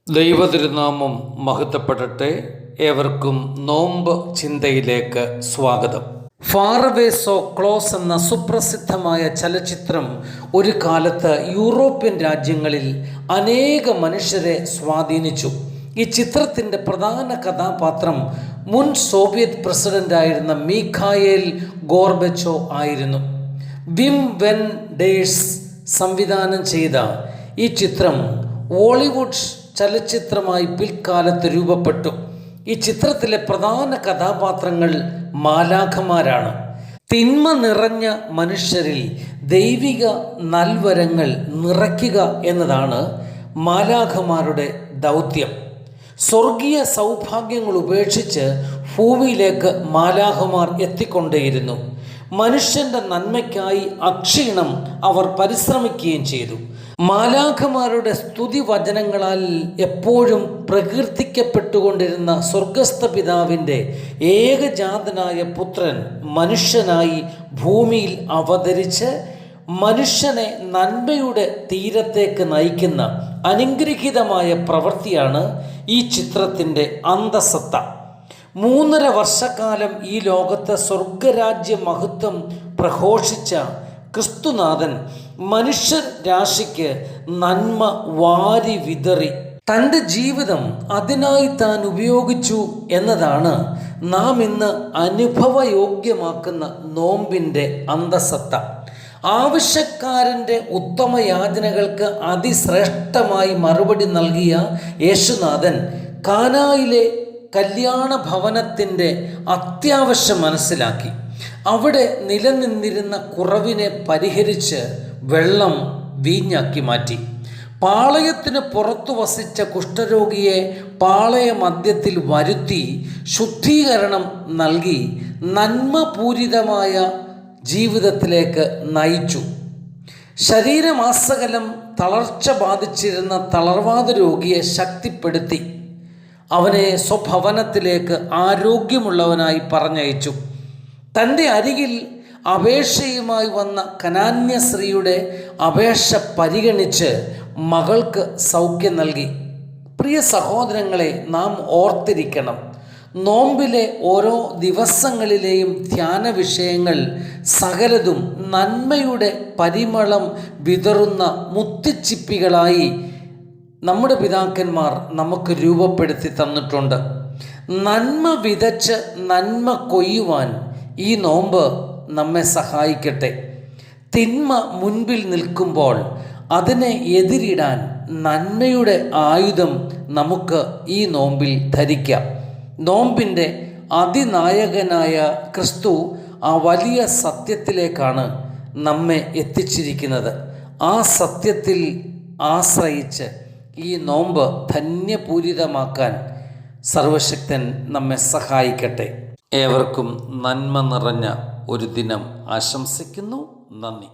ദൈവതിരുനാമം മഹത്വപ്പെടട്ടെ. ഏവർക്കും നോമ്പ് ചിന്തയിലേക്ക് സ്വാഗതം. ഫാർ അവേ സോ ക്ലോസ് എന്ന സുപ്രസിദ്ധമായ ചലച്ചിത്രം ഒരു കാലത്ത് യൂറോപ്യൻ രാജ്യങ്ങളിൽ അനേക മനുഷ്യരെ സ്വാധീനിച്ചു. ഈ ചിത്രത്തിൻ്റെ പ്രധാന കഥാപാത്രം മുൻ സോവിയറ്റ് പ്രസിഡൻ്റായിരുന്ന മിഖായേൽ ഗോർബച്ചോ ആയിരുന്നു. വിം വെൻഡേഴ്സ് സംവിധാനം ചെയ്ത ഈ ചിത്രം ഹോളിവുഡ് ചലച്ചിത്രമായി പിൽക്കാലത്ത് രൂപപ്പെട്ടു. ഈ ചിത്രത്തിലെ പ്രധാന കഥാപാത്രങ്ങൾ മാലാഖമാരാണ്. തിന്മ നിറഞ്ഞ മനുഷ്യരിൽ ദൈവിക നൽവരങ്ങൾ നിറയ്ക്കുക എന്നതാണ് മാലാഖമാരുടെ ദൗത്യം. സ്വർഗീയ സൗഭാഗ്യങ്ങൾ ഉപേക്ഷിച്ച് ഭൂമിയിലേക്ക് മാലാഖമാർ എത്തിക്കൊണ്ടേയിരുന്നു. മനുഷ്യൻ്റെ നന്മയ്ക്കായി അക്ഷീണം അവർ പരിശ്രമിക്കുകയും ചെയ്തു. മാലാഖമാരുടെ സ്തുതി വചനങ്ങളാൽ എപ്പോഴും പ്രകീർത്തിക്കപ്പെട്ടുകൊണ്ടിരുന്ന സ്വർഗസ്ഥ പിതാവിൻ്റെ ഏകജാതനായ പുത്രൻ മനുഷ്യനായി ഭൂമിയിൽ അവതരിച്ച് മനുഷ്യനെ നന്മയുടെ തീരത്തേക്ക് നയിക്കുന്ന അനുഗ്രഹീതമായ പ്രവൃത്തിയാണ് ഈ ചിത്രത്തിൻ്റെ അന്തസത്ത. 3.5 വർഷക്കാലം ഈ ലോകത്തെ സ്വർഗരാജ്യ മഹത്വം പ്രഘോഷിച്ച ക്രിസ്തുനാഥൻ മനുഷ്യ രാശിക്ക് നന്മ വാരി വിതറി. തൻ്റെ ജീവിതം അതിനായി താൻ ഉപയോഗിച്ചു എന്നതാണ് നാം ഇന്ന് അനുഭവയോഗ്യമാക്കുന്ന നോമ്പിൻ്റെ അന്തസത്ത. ആവശ്യക്കാരൻ്റെ ഉത്തമ യാചനകൾക്ക് അതിശ്രേഷ്ഠമായി മറുപടി നൽകിയ യേശുനാഥൻ കാനായിലെ കല്യാണ ഭവനത്തിൻ്റെ അത്യാവശ്യം മനസ്സിലാക്കി. അവിടെ നിലനിന്നിരുന്ന കുറവിനെ പരിഹരിച്ച് വെള്ളം വീഞ്ഞാക്കി മാറ്റി. പാളയത്തിന് പുറത്തു വസിച്ച കുഷ്ഠരോഗിയെ പാളയ മധ്യത്തിൽ വരുത്തി ശുദ്ധീകരണം നൽകി നന്മപൂരിതമായ ജീവിതത്തിലേക്ക് നയിച്ചു. ശരീരമാസകലം തളർച്ച ബാധിച്ചിരുന്ന തളർവാദ രോഗിയെ ശക്തിപ്പെടുത്തി അവനെ സ്വഭവനത്തിലേക്ക് ആരോഗ്യമുള്ളവനായി പറഞ്ഞയച്ചു. തൻ്റെ അരികിൽ അപേക്ഷയുമായി വന്ന കനാന്യ സ്ത്രീയുടെ അപേക്ഷ പരിഗണിച്ച് മകൾക്ക് സൗഖ്യം നൽകി. പ്രിയ സഹോദരങ്ങളെ, നാം ഓർത്തിരിക്കണം, നോമ്പിലെ ഓരോ ദിവസങ്ങളിലെയും ധ്യാന വിഷയങ്ങൾ സകലതും നന്മയുടെ പരിമളം വിതറുന്ന മുത്തുച്ചിപ്പികളായി നമ്മുടെ പിതാക്കന്മാർ നമുക്ക് രൂപപ്പെടുത്തി തന്നിട്ടുണ്ട്. നന്മ വിതച്ച് നന്മ കൊയ്യുവാൻ ഈ നോമ്പ് നമ്മെ സഹായിക്കട്ടെ. തിന്മ മുൻപിൽ നിൽക്കുമ്പോൾ അതിനെ എതിരിടാൻ നന്മയുടെ ആയുധം നമുക്ക് ഈ നോമ്പിൽ ധരിക്കാം. നോമ്പിൻ്റെ അതിനായകനായ ക്രിസ്തു ആ വലിയ സത്യത്തിലേക്കാണ് നമ്മെ എത്തിച്ചിരിക്കുന്നത്. ആ സത്യത്തിൽ ആശ്രയിച്ച് ഈ നോമ്പ് ധന്യപൂരിതമാക്കാൻ സർവശക്തൻ നമ്മെ സഹായിക്കട്ടെ. ഏവർക്കും നന്മ നിറഞ്ഞ ഒരു ദിനം ആശംസിക്കുന്നു. നന്ദി.